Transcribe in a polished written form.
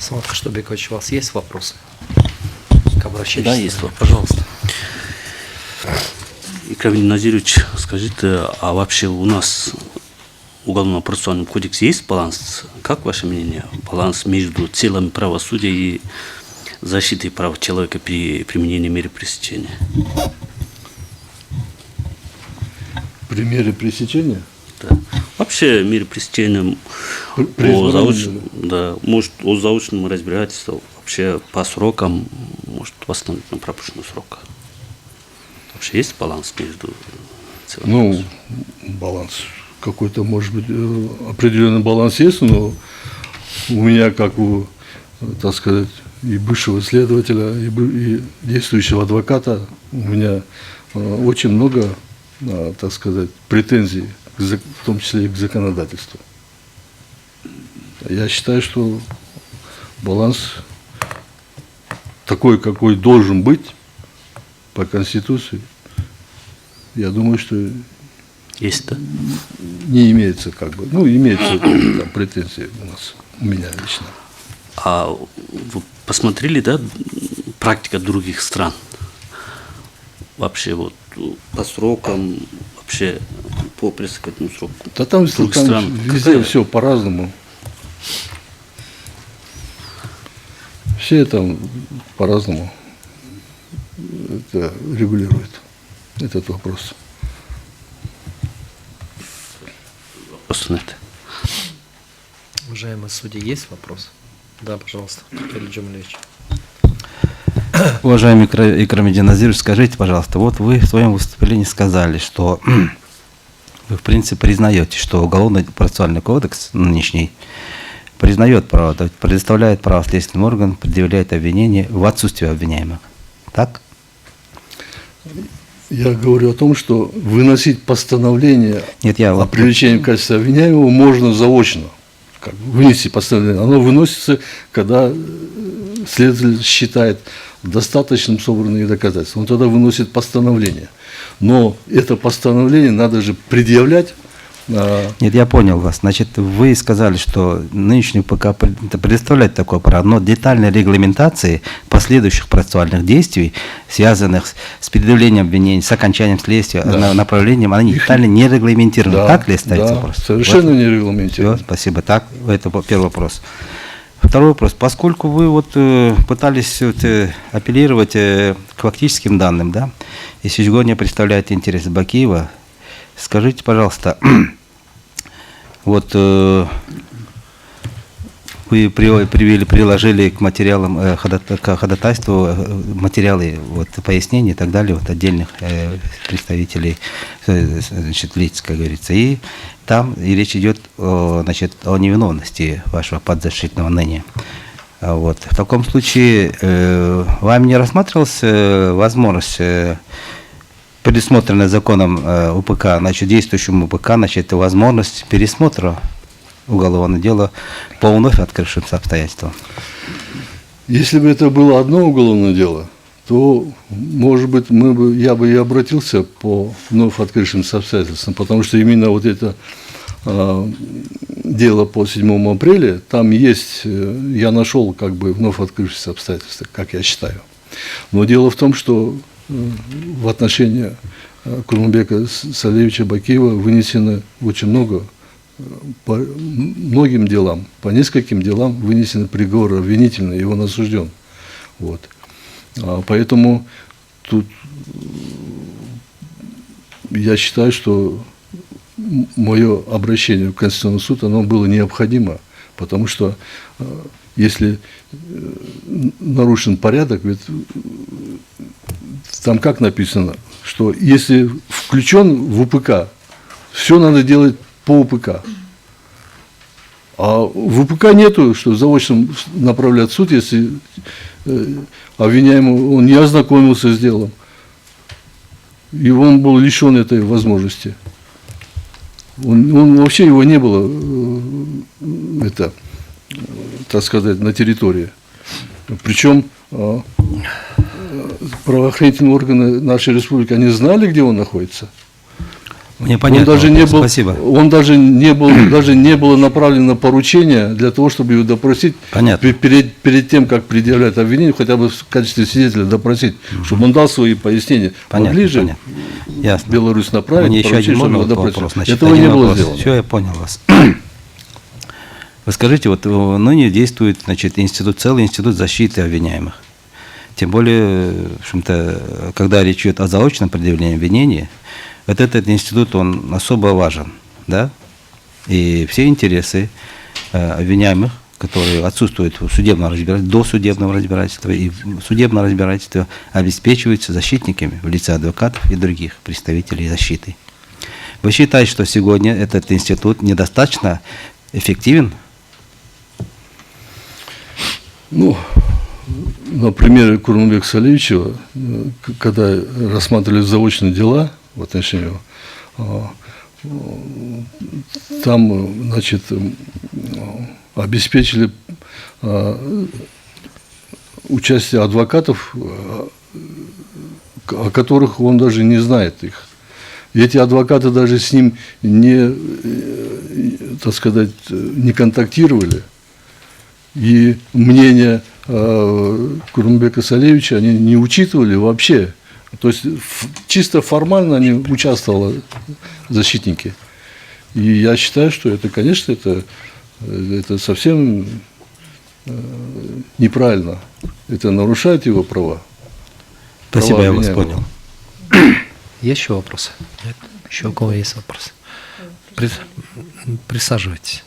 Самат Кыштыбекович, у вас есть вопросы к обращению? Да, есть вопрос. Пожалуйста. Икрамидин Назирович, скажите, а вообще у нас в Уголовно-процессуальном кодексе есть баланс? Как ваше мнение? Баланс между целями правосудия и защитой прав человека при применении меры пресечения? При мере пресечения? Да. Вообще меры пресечения может о заочном разбирательстве, вообще по срокам, может восстановить на пропущенный срок. Вообще есть баланс между целыми? Ну, баланс. Какой-то, может быть, определенный баланс есть, но у меня, как у, так сказать, и бывшего следователя, и действующего адвоката, у меня очень много, так сказать, претензий, в том числе и к законодательству. Я считаю, что баланс такой, какой должен быть по Конституции, я думаю, что есть, да? не имеется, как бы, ну, имеется там претензии у нас, у меня лично. А вы посмотрели, да, практика других стран? Вообще вот по срокам, вообще по пресекательному сроку. Да там везде все по-разному. Все там по-разному это регулируют, этот вопрос. Вопрос на это. Уважаемые судьи, есть вопрос? Да, пожалуйста, Виталий Джамилевич. Уважаемый Икрамидин Назирович, скажите, пожалуйста, вот вы в своем выступлении сказали, что вы, в принципе, признаете, что Уголовно-процессуальный кодекс нынешний признает право, то есть предоставляет право следственным органам, предъявляет обвинение в отсутствии обвиняемых. Так? Я говорю о том, что выносить постановление о привлечении в качестве обвиняемого можно заочно. Как вынести постановление. Оно выносится, когда следователь считает достаточным собранные доказательства. Он тогда выносит постановление. Но это постановление надо же предъявлять. Нет, я понял вас. Значит, вы сказали, что нынешний ПК предоставляет такое право, но детальной регламентации последующих процессуальных действий, связанных с предъявлением обвинений, с окончанием следствия, направлением, они детально не регламентированы. Да, так ли ставится вопрос? Совершенно не регламентированы. Спасибо. Так, это первый вопрос. Второй вопрос. Поскольку вы вот пытались апеллировать к фактическим данным, да, и сегодня представляете интересы Бакиева, скажите, пожалуйста, вот вы приложили к материалам, к ходатайству материалы, вот, пояснений и так далее, вот, отдельных представителей, значит, лиц, как говорится, и там и речь идет значит, о невиновности вашего подзащитного ныне. Вот. В таком случае вами не рассматривалась возможность, предусмотренная законом УПК, значит, действующим УПК, значит, возможность пересмотра уголовного дела по вновь открывшимся обстоятельствам? Если бы это было одно уголовное дело, то, может быть, я бы и обратился по вновь открывшимся обстоятельствам, потому что именно вот это дело по 7 апреля, там есть, я нашел как бы вновь открывшиеся обстоятельства, как я считаю. Но дело в том, что в отношении Курманбека Салиевича Бакиева вынесено очень много, по многим делам, по нескольким делам вынесены приговоры обвинительные, и он осужден. Вот. Поэтому тут я считаю, что мое обращение в Конституционный суд, оно было необходимо, потому что если нарушен порядок, ведь там как написано, что если включен в УПК, все надо делать по УПК. А в УПК нету, что заочно направлять в суд, если обвиняемый он не ознакомился с делом. И он был лишен этой возможности. Он вообще его не было, это, так сказать, на территории. Причем правоохранительные органы нашей республики, они знали, где он находится. Мне понятно. Он даже не был, Спасибо. он даже не было направлено поручение для того, чтобы его допросить. Понятно. Перед тем, как предъявлять обвинение, хотя бы в качестве свидетеля допросить, чтобы он дал свои пояснения. Понятно, Могли же понятно. Ясно. Беларусь направить, Мне еще поручить, один чтобы можно его допросить. вопрос. Значит, Этого один не было вопрос. сделано. Все, я понял вас. Вы скажите, вот ныне действует, значит, целый институт защиты обвиняемых. Тем более, в общем-то, когда речь идет о заочном предъявлении обвинения, вот этот институт, он особо важен, да? И все интересы обвиняемых, которые отсутствуют в судебном разбирательстве, досудебного разбирательства и в судебном разбирательстве, обеспечиваются защитниками в лице адвокатов и других представителей защиты. Вы считаете, что сегодня этот институт недостаточно эффективен? Ну, на примере Курманбека Салевичева, когда рассматривали заочные дела в отношении его, там, значит, обеспечили участие адвокатов, о которых он даже не знает их. И эти адвокаты даже с ним не, так сказать, не контактировали. И мнение Курманбека Салевича они не учитывали вообще. То есть чисто формально они участвовали, защитники. И я считаю, что это, конечно, это совсем неправильно. Это нарушает его права. Спасибо, я вас обвиняемого. понял. Есть еще вопросы? Нет? Еще у кого есть вопросы? Присаживайтесь.